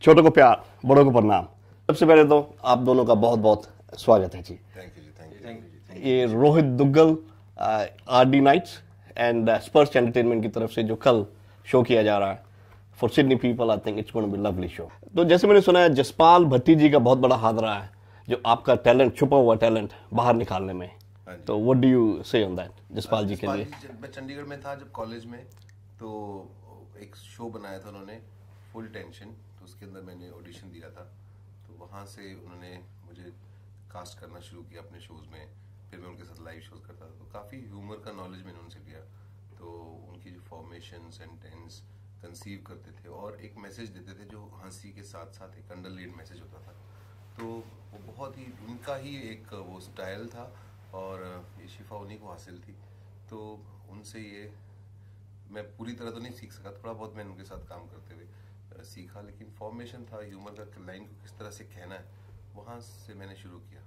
छोटों को प्यार, बड़ों को प्रणाम। सबसे पहले तो आप दोनों का बहुत बहुत स्वागत है जी। थैंक यू जी, थैंक यू। ये Rohit Duggal, RD Knights and Sparsh Entertainment की तरफ से जो कल शो किया जा रहा है for Sydney people, I think it's going to be lovely show. तो जैसे मैंने सुना है जसपाल भट्टी जी का बहुत बड़ा हाथ रहा है जो आपका टैलेंट, छुपा हुआ टैलेंट बाहर निकालने में। तो व्हाट डू यू से ऑन दैट जसपाल जी के लिए? मैं चंडीगढ़ में था जब कॉलेज में, तो एक शो बनाया था उन्होंने, फुल टेंशन। तो उसके अंदर मैंने ऑडिशन दिया था, तो वहाँ से उन्होंने मुझे कास्ट करना शुरू किया अपने शोज में। फिर मैं उनके साथ लाइव शोज करता था, तो काफ़ी ह्यूमर का नॉलेज मैंने उनसे लिया। तो उनकी जो फॉर्मेशन, सेंटेंस कंसीव करते थे और एक मैसेज देते थे जो हंसी के साथ साथ एक अंडरलाइन मैसेज होता था। तो वो बहुत ही उनका ही एक वो स्टाइल था और ये शिफा उन्हीं को हासिल थी। तो उनसे ये मैं पूरी तरह तो नहीं सीख सका, थोड़ा बहुत मैंने उनके साथ काम करते हुए सीखा, लेकिन फॉर्मेशन था, ह्यूमर का लाइन को किस तरह से कहना है, वहाँ से मैंने शुरू किया।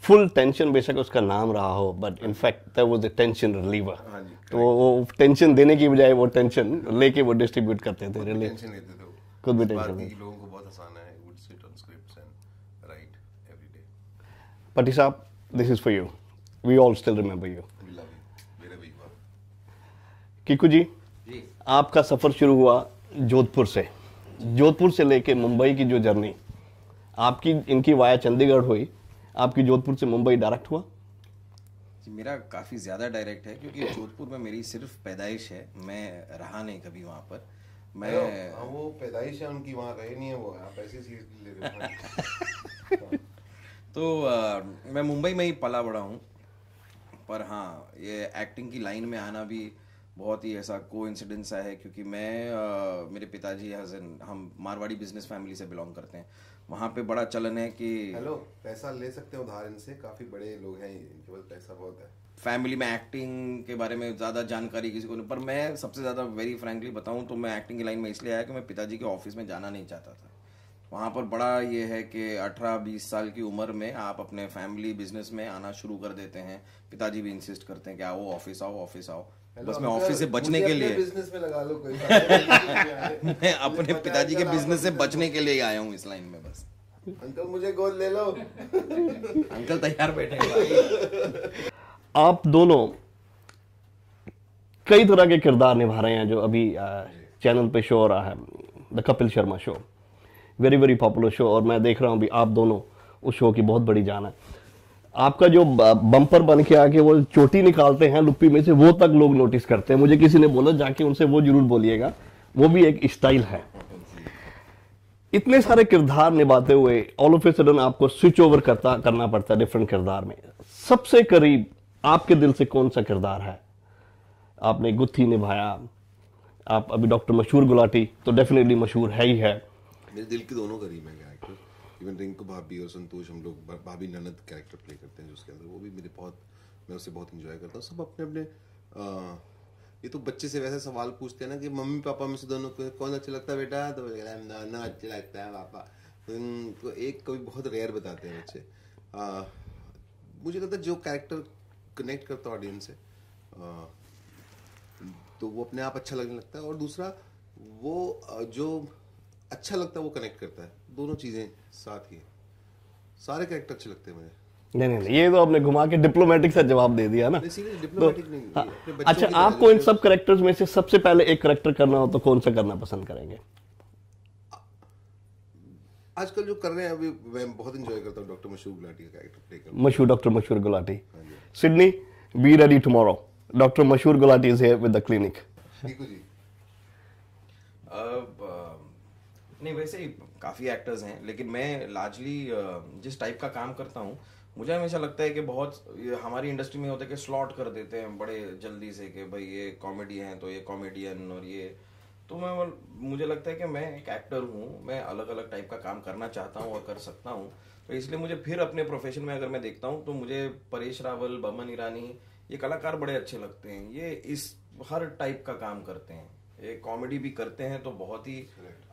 फुल टेंशन बेशक उसका नाम रहा हो, but in fact that was the tension reliever. हाँ जी, तो वो टेंशन देने की बजाय वो टेंशन लेके वो डिस्ट्रीब्यूट करते थे, रिलीव टेंशन लेते थे वो। खुद भी बाकी टेंशन। लोगों को बहुत आसान है, would sit on scripts and write every day. पटी साहब, this is for you, we all still remember you. We love you मेरे भी हुआ। किकू जी, आपका सफर शुरू हुआ जोधपुर से। जोधपुर से लेके मुंबई की जो जर्नी आपकी, इनकी वाया चंडीगढ़ हुई, आपकी जोधपुर से मुंबई डायरेक्ट हुआ? मेरा काफ़ी ज़्यादा डायरेक्ट है क्योंकि जोधपुर में मेरी सिर्फ पैदाइश है, मैं रहा नहीं कभी वहाँ पर। मैं वो पैदाइश है उनकी, वहाँ रहे नहीं है वो, आप ऐसी सीरियसली ले रहे हो। तो मैं मुंबई में ही पला बड़ा हूँ, पर हाँ ये एक्टिंग की लाइन में आना भी बहुत ही ऐसा कोइंसिडेंस है क्योंकि मैं मेरे पिताजी हम मारवाड़ी बिजनेस फैमिली से बिलोंग करते हैं। वहाँ पे बड़ा चलन है कि हेलो, पैसा ले सकते हो उधार इनसे, काफी बड़े लोग हैं, इनके पास पैसा बहुत है। फैमिली में एक्टिंग के बारे में ज़्यादा जानकारी किसी को नहीं, पर मैं सबसे ज़्यादा वेरी फ्रैंकली बताऊँ तो मैं एक्टिंग की लाइन में इसलिए आया कि मैं पिताजी के ऑफिस में जाना नहीं चाहता था। वहाँ पर बड़ा ये है कि 18-20 साल की उम्र में आप अपने फैमिली बिजनेस में आना शुरू कर देते हैं। पिताजी भी इंसिस्ट करते हैं कि आओ ऑफिस आओ ऑफिस आओ। बस मैं ऑफिस से बचने के लिए बिजनेस में लगा लो कोई मैं अपने पिताजी के बिजनेस से बचने के लिए आया हूँ इस लाइन में। बस अंकल मुझे गोद ले लो। अंकल तैयार बैठे हैं भाई। आप दोनों कई तरह के किरदार निभा रहे हैं जो अभी चैनल पे शो हो रहा है, the Kapil Sharma show, very very popular show, और मैं देख रहा हूँ अभी आप दोनों उस शो की बहुत बड़ी जान है। आपका जो बम्पर बन के आके वो चोटी निकालते हैं लुप्पी में से, वो तक लोग नोटिस करते हैं। मुझे किसी ने बोला जाके उनसे वो जरूर बोलिएगा, वो भी एक स्टाइल है। इतने सारे किरदार निभाते हुए ऑल ऑफ ए सडन आपको स्विच ओवर करना पड़ता है डिफरेंट किरदार में। सबसे करीब आपके दिल से कौन सा किरदार है? आपने गुत्थी निभाया, आप अभी डॉक्टर मशहूर गुलाटी तो डेफिनेटली मशहूर है ही है। मेरे दिल के दोनों करीब है कैरेक्टर, इवन रिंकू भाभी और संतोष, हम लोग भाभी ननद कैरेक्टर प्ले करते हैं जो उसके अंदर, वो भी मेरे बहुत, मैं उससे बहुत इंजॉय करता हूँ। सब अपने अपने ये तो बच्चे से वैसे सवाल पूछते हैं ना कि मम्मी पापा में से दोनों को कौन अच्छा लगता है बेटा, तो नाना अच्छा लगता है पापा। तो एक कभी बहुत रेयर बताते हैं बच्चे। मुझे लगता है जो कैरेक्टर कनेक्ट करता है ऑडियंस से तो वो अपने आप अच्छा लगने लगता है, और दूसरा वो जो अच्छा लगता है वो कनेक्ट करता है। दोनों चीजें साथ ही, सारे कैरेक्टर अच्छे लगते हैं मुझे। नहीं, ये तो आपने घुमा के डिप्लोमेटिक सा जवाब दे दिया ना। डिप्लोमेटिक नहीं, हाँ, अपने बच्चों अच्छा, की आपको इन सब कैरेक्टर्स में से सबसे पहले एक कैरेक्टर करना हो तो कौन सा करना पसंद करेंगे? आजकल जो कर रहे हैं अभी मैं बहुत एंजॉय करता हूँ डॉक्टर मशहूर गुलाटी का कैरेक्टर प्ले करना। मशहूर doctor Mashoor Gulati. Sydney, be ready tomorrow, doctor Mashoor Gulati is here with the clinic. जी नहीं, वैसे ही काफ़ी एक्टर्स हैं, लेकिन मैं लार्जली जिस टाइप का काम करता हूँ, मुझे हमेशा लगता है कि बहुत हमारी इंडस्ट्री में होता है कि स्लॉट कर देते हैं बड़े जल्दी से कि भाई ये कॉमेडी है तो ये कॉमेडियन, और ये तो मुझे लगता है कि मैं एक एक्टर हूँ, मैं अलग अलग टाइप का काम करना चाहता हूँ और कर सकता हूँ। तो इसलिए मुझे फिर अपने प्रोफेशन में अगर मैं देखता हूँ तो मुझे परेश रावल, बमन ईरानी, ये कलाकार बड़े अच्छे लगते हैं। ये इस हर टाइप का काम करते हैं, ये कॉमेडी भी करते हैं तो बहुत ही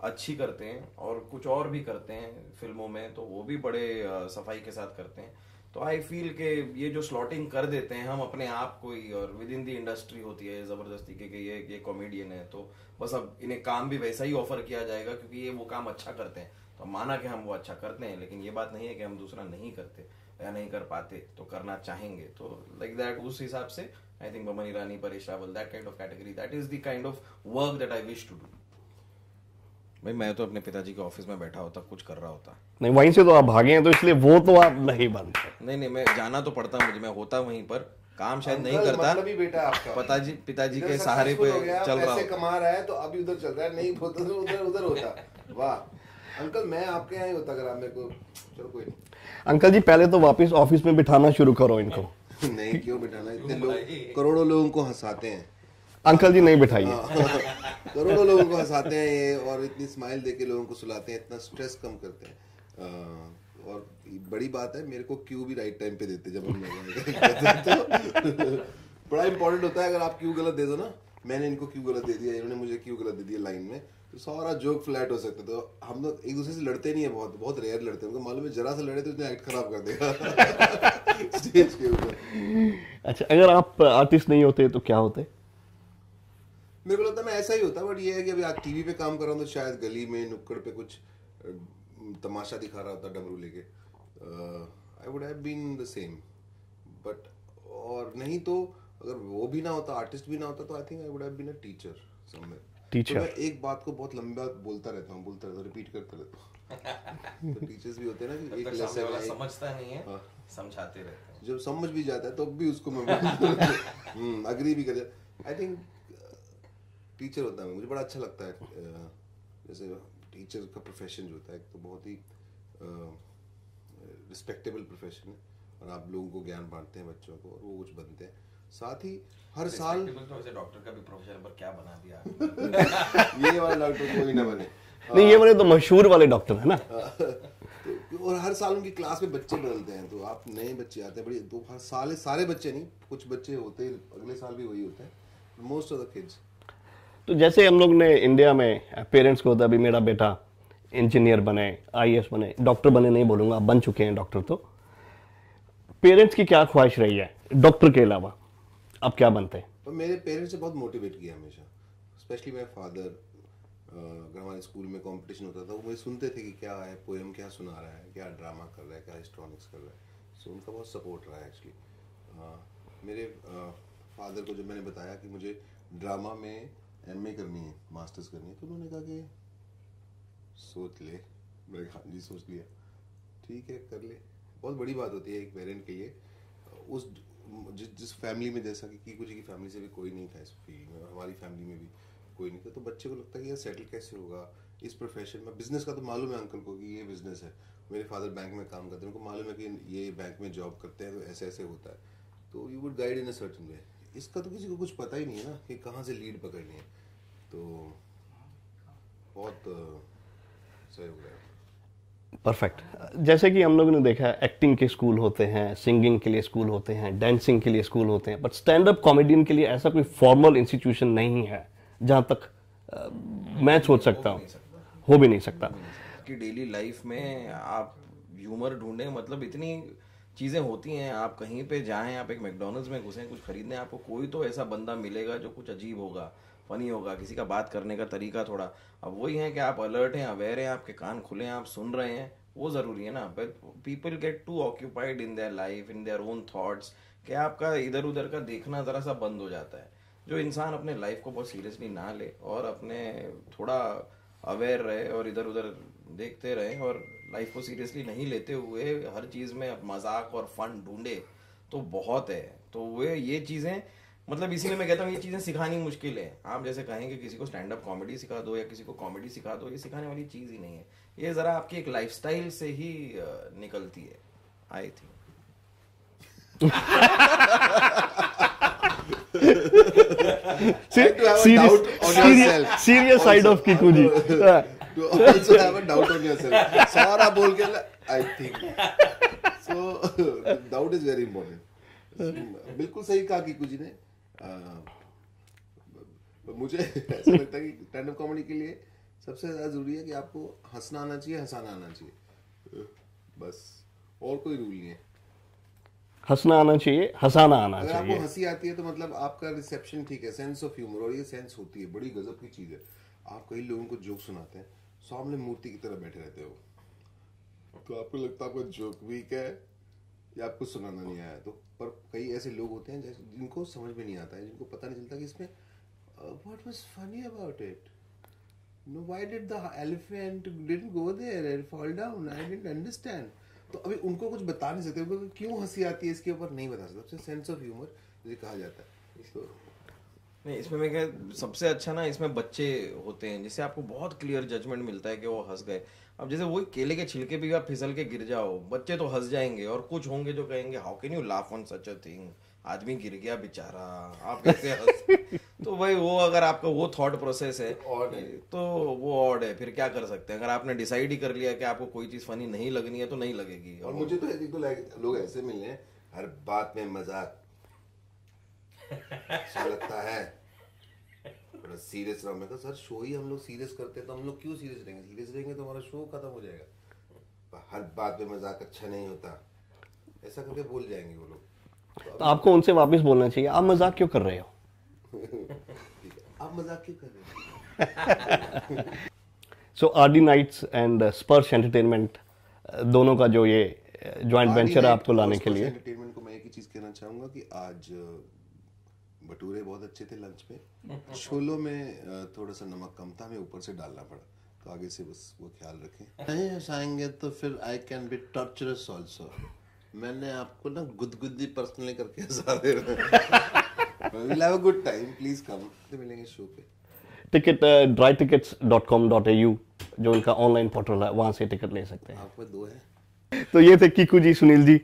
अच्छी करते हैं, और कुछ और भी करते हैं फिल्मों में तो वो भी बड़े सफाई के साथ करते हैं। तो आई फील के ये जो स्लॉटिंग कर देते हैं हम अपने आप को ही, और विद इन द इंडस्ट्री होती है जबरदस्ती के कि ये कॉमेडियन है, तो बस अब इन्हें काम भी वैसा ही ऑफर किया जाएगा क्योंकि ये वो काम अच्छा करते हैं, तो माना कि हम वो अच्छा करते हैं, लेकिन ये बात नहीं है कि हम दूसरा नहीं करते या नहीं कर पाते, तो करना चाहेंगे। तो लाइक दैट, उस हिसाब से I think Boman Irani, Paresh Rawal, that kind of category, that is the kind of work that I wish to do. भाई मैं तो अपने पिताजी के ऑफिस में बैठा होता, कुछ कर रहा होता। नहीं, वहीं से तो आप भागे हैं, तो इसलिए वो तो आप नहीं बनते। नहीं, मैं जाना तो पड़ता मुझे, मैं होता वहीं पर, काम शायद नहीं करता, मतलब ही बेटा आपका पिताजी के सहारे पे चल रहा पैसे कमा रहा है, तो अभी उधर चल रहा है, नहीं होता तो उधर होता। वाह अंकल, मैं आपके यहाँ ही होता अगर आप मेरे को, चलो कोई नहीं। अंकल जी, पहले तो वापस ऑफिस में बिठाना शुरू करो इनको। नहीं, क्यों बिठाना, इतने लोग करोड़ों लोगों को हंसाते हैं। अंकल जी नहीं बिठाइए। करोड़ों लोगों को हंसाते हैं ये, और इतनी स्माइल देके लोगों को सुलाते हैं, इतना स्ट्रेस कम करते हैं। और बड़ी बात है, मेरे को क्यू भी राइट टाइम पे देते जब हम तो बड़ा इंपॉर्टेंट होता है। अगर आप क्यू गलत दे दो ना, मैंने इनको क्यू गलत दे दिया, इन्होंने मुझे क्यू गलत दे दिया लाइन में, तो सारा जोक फ्लैट हो सकता है। तो हम लोग एक दूसरे से लड़ते नहीं है, बहुत बहुत रेयर लड़ते हैं। उनको मालूम है जरा सा लड़े तो इतने एक्ट खराब कर देगा स्टेज के ऊपर। अच्छा, अगर आप आर्टिस्ट नहीं होते तो क्या होते? मेरे को लगता है मैं ऐसा ही होता, बट ये है कि अभी आज टीवी पे काम कर रहा हूँ, तो शायद गली में नुक्कड़ पे कुछ तमाशा दिखा रहा होता डमरू लेके। I would have been the same, but और नहीं तो अगर वो भी ना होता, आर्टिस्ट भी ना होता, तो I think I would have been a teacher somewhere. तो मैं एक बात को बहुत लंबा बोलता रहता हूँ, रिपीट करता रहता हूँ। तो टीचर्स भी होते हैं ना कि एक लेसन वाला समझता नहीं है, समझाते रहते हैं, जब समझ भी जाता है तो भी उसको मैं अग्री भी कर जाता। आई थिंक टीचर होता है, मुझे बड़ा अच्छा लगता है। जैसे टीचर का प्रोफेशन जो होता है, तो बहुत ही रिस्पेक्टेबल प्रोफेशन है, और आप लोगों को ज्ञान बांटते हैं बच्चों को, और वो कुछ बनते हैं। साथ ही हर साल तो वैसे डॉक्टर का भी प्रोफेशन, पर क्या बना दिया ये वाला डॉक्टर कोई ना बने। नहीं, ये वाले तो मशहूर वाले डॉक्टर है ना। तो और हर साल उनकी क्लास में बच्चे बदलते हैं, तो आप नए बच्चे आते हैं बड़ी, तो हर साल सारे बच्चे नहीं, कुछ बच्चे होते हैं अगले साल भी वही होता है, मोस्ट ऑफ द किड्स। तो जैसे हम लोग ने इंडिया में पेरेंट्स को होता है, अभी मेरा बेटा इंजीनियर बने, आईएएस बने, डॉक्टर बने नहीं बोलूँगा, आप बन चुके हैं डॉक्टर, तो पेरेंट्स की क्या ख्वाहिश रही है डॉक्टर के अलावा, आप क्या बनते हैं? तो मेरे पेरेंट्स ने बहुत मोटिवेट किया हमेशा, स्पेशली मेरे फादर। अगर हमारे स्कूल में कंपटीशन होता था, वो मुझे सुनते थे कि क्या है पोएम, क्या सुना रहा है, क्या ड्रामा कर रहा है, क्या हिस्ट्रॉनिक्स कर रहा है। सो उनका बहुत सपोर्ट रहा है एक्चुअली। मेरे फादर को जब मैंने बताया कि मुझे ड्रामा में एमए करनी है, मास्टर्स करनी है, तो उन्होंने कहा कि सोच ले। मैंने कहा हाँ जी, सोच लिया, ठीक है कर ले। बहुत बड़ी बात होती है एक पेरेंट के लिए। उस जिस फैमिली में, जैसा कि कीकू जी की फैमिली से भी कोई नहीं था इस फील्ड में, और हमारी फैमिली में भी कोई नहीं था, तो बच्चे को लगता है कि यार सेटल कैसे होगा इस प्रोफेशन में। बिजनेस का तो मालूम है अंकल को कि ये बिजनेस है, मेरे फादर बैंक में काम करते हैं, उनको मालूम है कि ये बैंक में जॉब करते हैं, तो ऐसे ऐसे होता है, तो you would guide in a certain way. इसका तो किसी को कुछ पता ही नहीं है ना कि कहाँ से लीड पकड़नी है, तो बहुत सही हो गया। परफेक्ट। जैसे कि हम लोगों ने देखा है, एक्टिंग के स्कूल होते हैं, सिंगिंग के लिए स्कूल होते हैं, डांसिंग के लिए स्कूल होते हैं, बट स्टैंड अप कॉमेडियन के लिए ऐसा कोई फॉर्मल इंस्टीट्यूशन नहीं है, जहाँ तक मैं सोच सकता हूँ, हो भी नहीं सकता। कि डेली लाइफ में आप ह्यूमर ढूंढें, मतलब इतनी चीज़ें होती हैं, आप कहीं पे जाएं, आप एक मैकडॉनल्ड्स में घुसें कुछ खरीदने, आपको कोई तो ऐसा बंदा मिलेगा जो कुछ अजीब होगा, फनी होगा, किसी का बात करने का तरीका थोड़ा। अब वही है कि आप अलर्ट हैं, अवेयर हैं, आपके कान खुले हैं, आप सुन रहे हैं, वो ज़रूरी है ना। But people get to occupied in their life, in their own thoughts, कि आपका इधर उधर का देखना ज़रा सा बंद हो जाता है। जो इंसान अपने लाइफ को बहुत सीरियसली ना ले और अपने थोड़ा अवेयर रहे और इधर उधर देखते रहे और लाइफ को सीरियसली नहीं लेते हुए हर चीज़ में मजाक और फन ढूंढे, तो बहुत है। तो वे ये चीज़ें, मतलब इसीलिए मैं कहता हूँ ये चीज़ें सिखानी मुश्किल है। आप जैसे कहेंगे किसी को स्टैंड अप कॉमेडी सिखा दो या किसी को कॉमेडी सिखा दो, ये सिखाने वाली चीज़ ही नहीं है। ये ज़रा आपकी एक लाइफस्टाइल से ही निकलती है, I think. Serious side of Kiku ji, to also have a doubt on yourself. सारा बोल के I think so doubt is very important. बिल्कुल सही कहा कीकू जी ने। मुझे ऐसा लगता है कि स्टैंड अप कॉमेडी के लिए सबसे ज्यादा जरूरी है कि आपको हंसना आना चाहिए, हंसाना आना चाहिए, बस, और कोई रूल नहीं है। हंसना आना चाहिए, हंसाना आना अगर आपको चाहिए। हंसी आती है तो मतलब आपका रिसेप्शन ठीक है, सेंस ऑफ ह्यूमर, और ये सेंस होती है, बड़ी गजब की चीज है। आप कई लोगों को जोक सुनाते हैं, सामने मूर्ति की तरह बैठे रहते हो, तो आपको लगता है आपका जोक वीक है या आपको सुनाना नहीं आया। तो पर कई ऐसे लोग होते हैं जैसे जिनको समझ में नहीं आता है, जिनको पता नहीं चलता कि इसमें what was funny about it, no why did the elephant didn't go there and fall down, I didn't understand. तो अभी उनको कुछ बता नहीं सकते, उनको क्यों हंसी आती है इसके ऊपर नहीं बता सकते। सेंस ऑफ ह्यूमर जिसे कहा जाता है। तो नहीं, इसमें मैं क्या, सबसे अच्छा ना इसमें बच्चे होते हैं, जिससे आपको बहुत क्लियर जजमेंट मिलता है कि वो हंस गए। अब जैसे वही केले के छिलके भी आप फिसल के गिर जाओ, बच्चे तो हंस जाएंगे, और कुछ होंगे जो कहेंगे how can you laugh on such a thing, आदमी गिर गया बेचारा, आप कैसे हंस। तो भाई वो अगर आपका वो थॉट प्रोसेस है Odd है। तो वो ऑड है, फिर क्या कर सकते हैं। अगर आपने डिसाइड ही कर लिया कि आपको कोई चीज फनी नहीं लगनी है तो नहीं लगेगी। और मुझे तो एक दो लोग ऐसे मिले हैं, हर बात में मजाक, अच्छा लगता है, थोड़ा सीरियस रहो। मैं कहा सर शो ही हम लोग सीरियस करते हैं, तो हम लोग क्यों सीरियस रहेंगे, सीरियस रहेंगे तो हमारा शो खत्म हो जाएगा। हर बात में मजाक अच्छा नहीं होता, ऐसा करके बोल जाएंगे वो लोग। तो आपको उनसे वापस बोलना चाहिए, आप मजाक क्यों कर रहे हो? ठीक है, आप मजाक क्यों कर रहे हैं। सो RD Knights and Sparsh entertainment दोनों का जो ये जॉइंट वेंचर है आपको लाने के लिए। एंटरटेनमेंट को मैं एक ही चीज कहना चाहूंगा कि आज भटूरे बहुत अच्छे थे लंच में, छोलों में थोड़ा सा नमक कम था, हमें ऊपर से डालना पड़ा, तो आगे से बस वो ख्याल रखें। नहीं हंसाएंगे तो फिर I can be torturers also. मैंने आपको ना गुदगुदी पर्सनली करके हंसा दे रहा हूं। Will have a good time, please come. मिलेंगे शो पे। टिकट drytickets.com.au जो उनका ऑनलाइन पोर्टल है, वहां से टिकट ले सकते हैं। आपको दो है। तो ये थे Kiku ji, Sunil ji,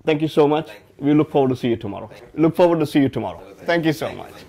thank you so much. We look forward to see you tomorrow. Thank you so much.